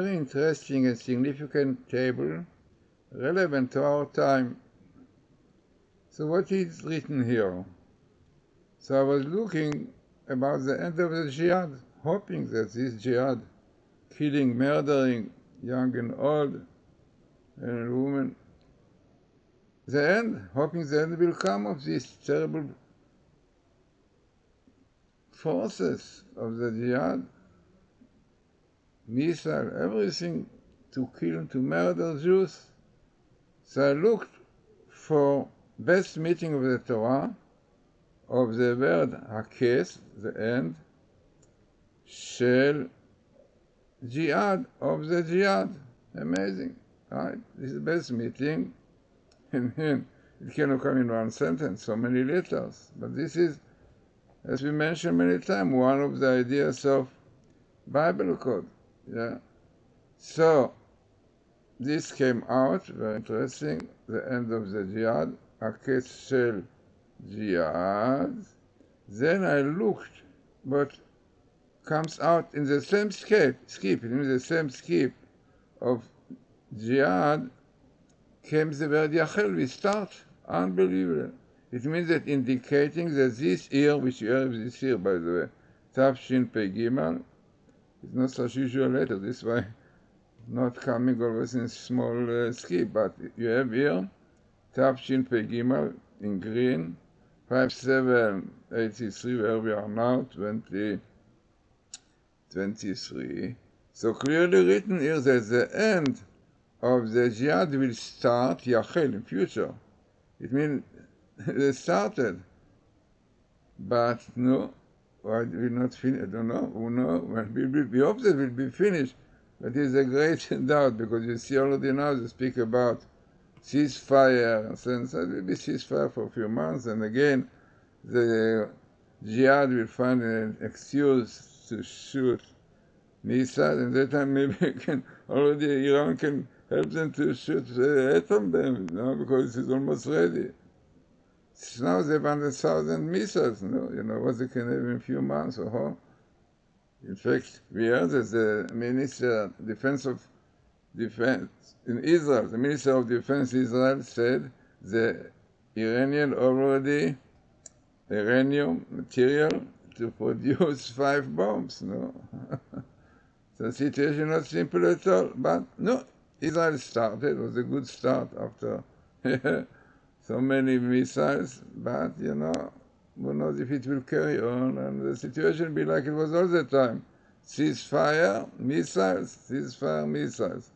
very interesting and significant table, relevant to our time. So what is written here? So I was looking about the end of the jihad, hoping that this jihad, killing, murdering, young and old, and women, the end, hoping the end will come of these terrible forces of the jihad, missile, everything to kill, to murder Jews. So I looked for best meaning of the Torah, of the word hakes, the end, shel jihad, of the jihad. Amazing, right? This is the best meaning. And it cannot come in one sentence, so many letters. But this is, as we mentioned many times, one of the ideas of Bible Code. Yeah. So this came out, very interesting, the end of the jihad, hakes shel jihad. Then I looked what comes out in the same skip, it means the same skip of jihad, came the word yachel, we start. Unbelievable. It means that indicating that this year, which you have this year, by the way, Tav Shin Pei Gimel, it's not such usual letter, this is why not coming always in small skip, but you have here Tav Shin Pei Gimel in green, 5783, where we are now, 2023. So clearly written here that the end of the jihad will start, yachel, in future. It means they started, but no, why will not finish? I don't know. Who knows? Well, we hope that it will be finished, but it's a great doubt, because you see already now they speak about ceasefire, and so it will be ceasefire for a few months, and again the jihad will find an excuse to shoot missiles, and that time maybe already Iran can help them to shoot atom bombs, because it's almost ready. So now they have 100,000 missiles, what they can have in a few months or how. In fact, we heard that the Minister of Defense in Israel, the Minister of Defense Israel said the Iranian already uranium material to produce 5 bombs, So the situation not simple at all, but no, Israel started, it was a good start after so many missiles, but who knows if it will carry on, and the situation will be like it was all the time. Ceasefire, missiles, ceasefire, missiles.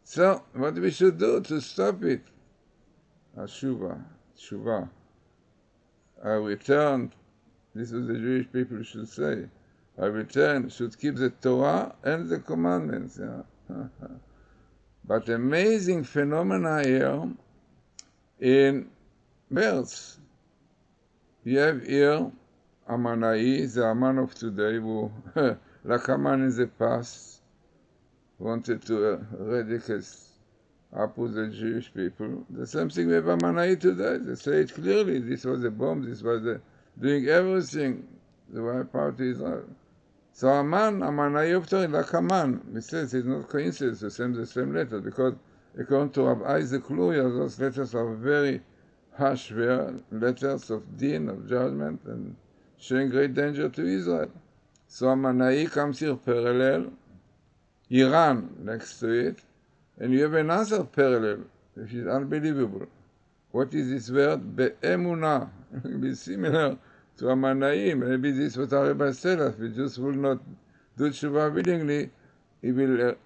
So, what we should do to stop it? Shuvah. I return, this is the Jewish people should say, I return, should keep the Torah and the commandments. But amazing phenomena here in births. You have here Amanai, the Aman of today, who, like Aman in the past, wanted to eradicate oppose the Jewish people. The same thing we have Amanai today. They say it clearly. This was a bomb. This was doing everything to wipe out Israel. So Amanai of Torah, like Aman. We say it's not coincidence, the same letter, because according to Rabbi Isaac Luria, those letters are very harsh letters of din, of judgment, and showing great danger to Israel. So Amanai comes here parallel, Iran next to it, and you have another parallel, which is unbelievable. What is this word? Be'emunah. It will be similar to Amanai. Maybe this is what our Rebbe said us. We just will not do tshuva willingly. He will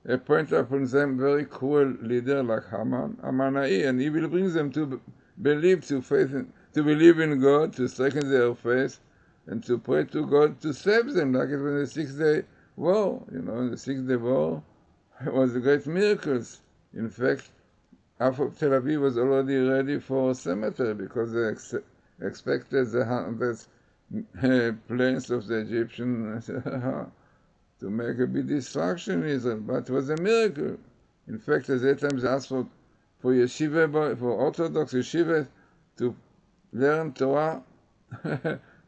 appoint upon them very cruel leader like Amanai, and he will bring them to believe, to believe in God, to strengthen their faith, and to pray to God to save them, like it was in the 6-day war. In the 6-day war, it was great miracles. In fact, half of Tel Aviv was already ready for cemetery because they expected the 100 planes of the Egyptians to make a big destruction in Israel. But it was a miracle. In fact, at that time they asked for yeshiva, for Orthodox yeshiva, to learn Torah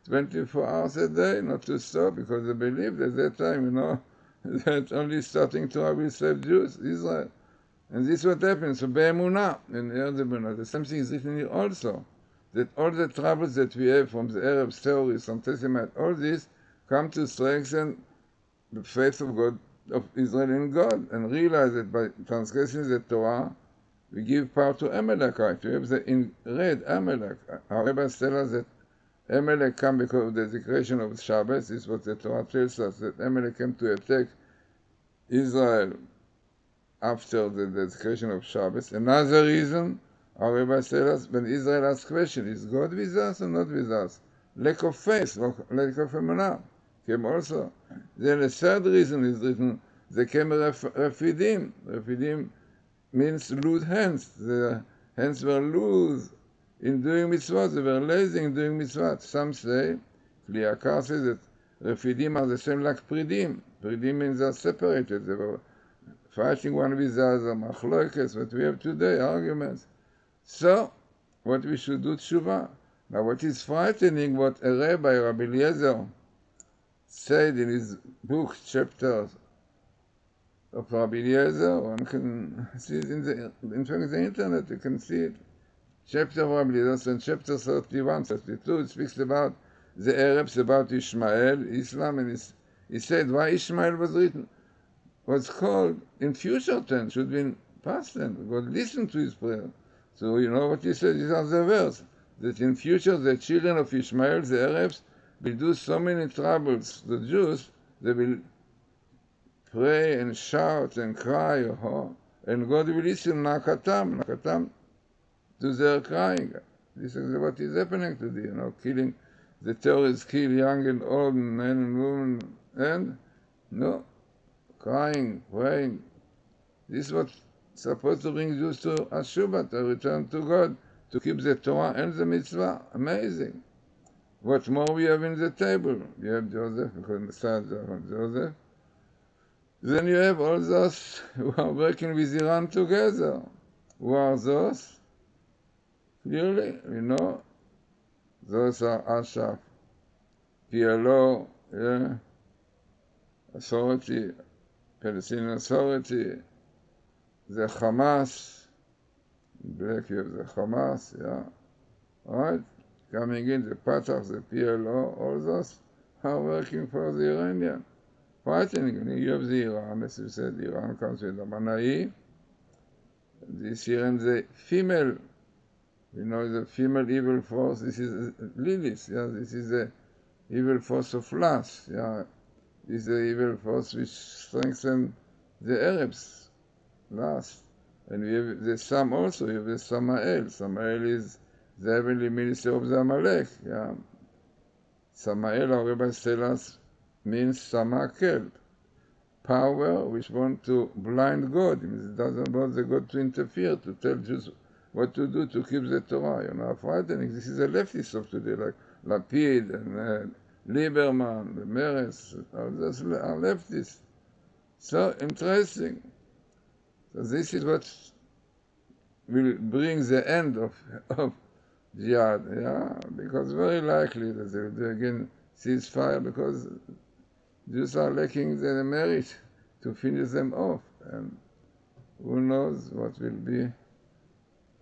24 hours a day, not to stop, because they believed at that time, that only starting Torah will save Jews, Israel. And this is what happens. So Be'emunah, and the same thing is written here also, that all the troubles that we have from the Arabs, terrorists, anti-Semites, all this come to strengthen the faith of God, of Israel in God, and realize that by transgressing the Torah, we give power to Amalekite. We have the in red Amalek. Our rabbis tell us that Amalek came because of the desecration of Shabbos. This is what the Torah tells us, that Amalek came to attack Israel after the desecration of Shabbos. Another reason, our rabbis tell us, when Israel asks question, is God with us or not with us? Lack of faith, lack of emunah came also. Then a third reason is written, they came refidim. Refidim means loose hands. The hands were loose in doing mitzvot. They were lazy in doing mitzvot. Some say, Kliakar says that refidim are the same like pridim. Pridim means they are separated. They were fighting one with the other, machloikes, what we have today, arguments. So, what we should do, tshuva. Now, what is frightening, what a rabbi, Rabbi Eliezer, said in his book, Chapters of Rabbi Eliezer, one can see it in fact, the internet, you can see it. Chapter of Rabbi Eliezer, and chapter 31, 32, it speaks about the Arabs, about Ishmael, Islam, and he said why Ishmael was called in future tense, should be in past tense. God listened to his prayer. So you know what he said, these are the verse, that in future the children of Ishmael, the Arabs, will do so many troubles, the Jews, they will pray and shout and cry, and God will listen, nakatam, to their crying. This is what is happening today, killing, the terrorists kill young and old, men and women, and, no, crying, praying. This is what's supposed to bring Jews to Ashubat, a return to God, to keep the Torah and the mitzvah. Amazing. What more we have in the table? You have Joseph, because Messiah Joseph. Then you have all those who are working with Iran together. Who are those? Clearly, those are Ashraf, PLO, authority, Palestinian Authority, the Hamas, black you have the Hamas, right? Coming in, the Fatah, the PLO, all those are working for the Iranian. Frightening. You have the Iran, as you said, Iran comes with the Manai. This year, and the female, the female evil force, this is Lilith, this is the evil force of lust, This is the evil force which strengthens the Arabs, last. And we have the Sam also, we have the Samael. Samael is the heavenly minister of the Amalek. Samael, our rabbis tell us, means Samakel, power which wants to blind God. It doesn't want the God to interfere, to tell Jews what to do to keep the Torah. Frightening. This is the leftists of today, like Lapid and Lieberman, the Meretz, all those are leftists. So interesting. So this is what will bring the end of Jihad, because very likely that they will do again ceasefire, because Jews are lacking the merit to finish them off, and who knows what will be,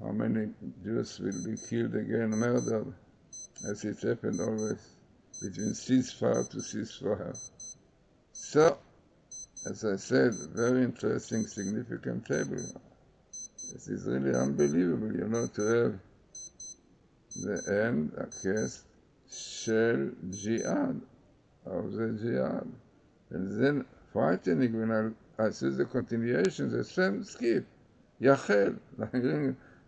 how many Jews will be killed again, murdered, as it happened always, between ceasefire to ceasefire. So, as I said, very interesting, significant table. This is really unbelievable, to have the end, a case, shel Jihad, of the Jihad. And then, frightening, when I see the continuation, the same skip, Yachel,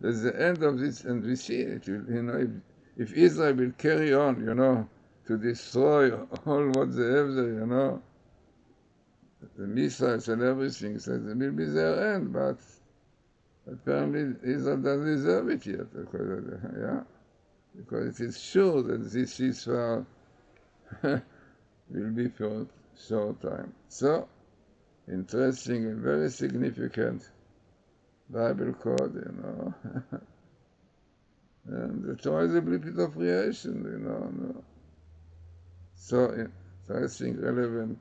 there's the end of this, and we see it, if Israel will carry on, to destroy all what they have there, the missiles and everything, so it will be their end, but apparently Israel doesn't deserve it yet, because it is sure that this ceasefire will be for a short time. So, interesting and very significant Bible code, and the Torah is a blueprint of creation, So, interesting, relevant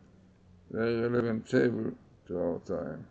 very relevant table to our time.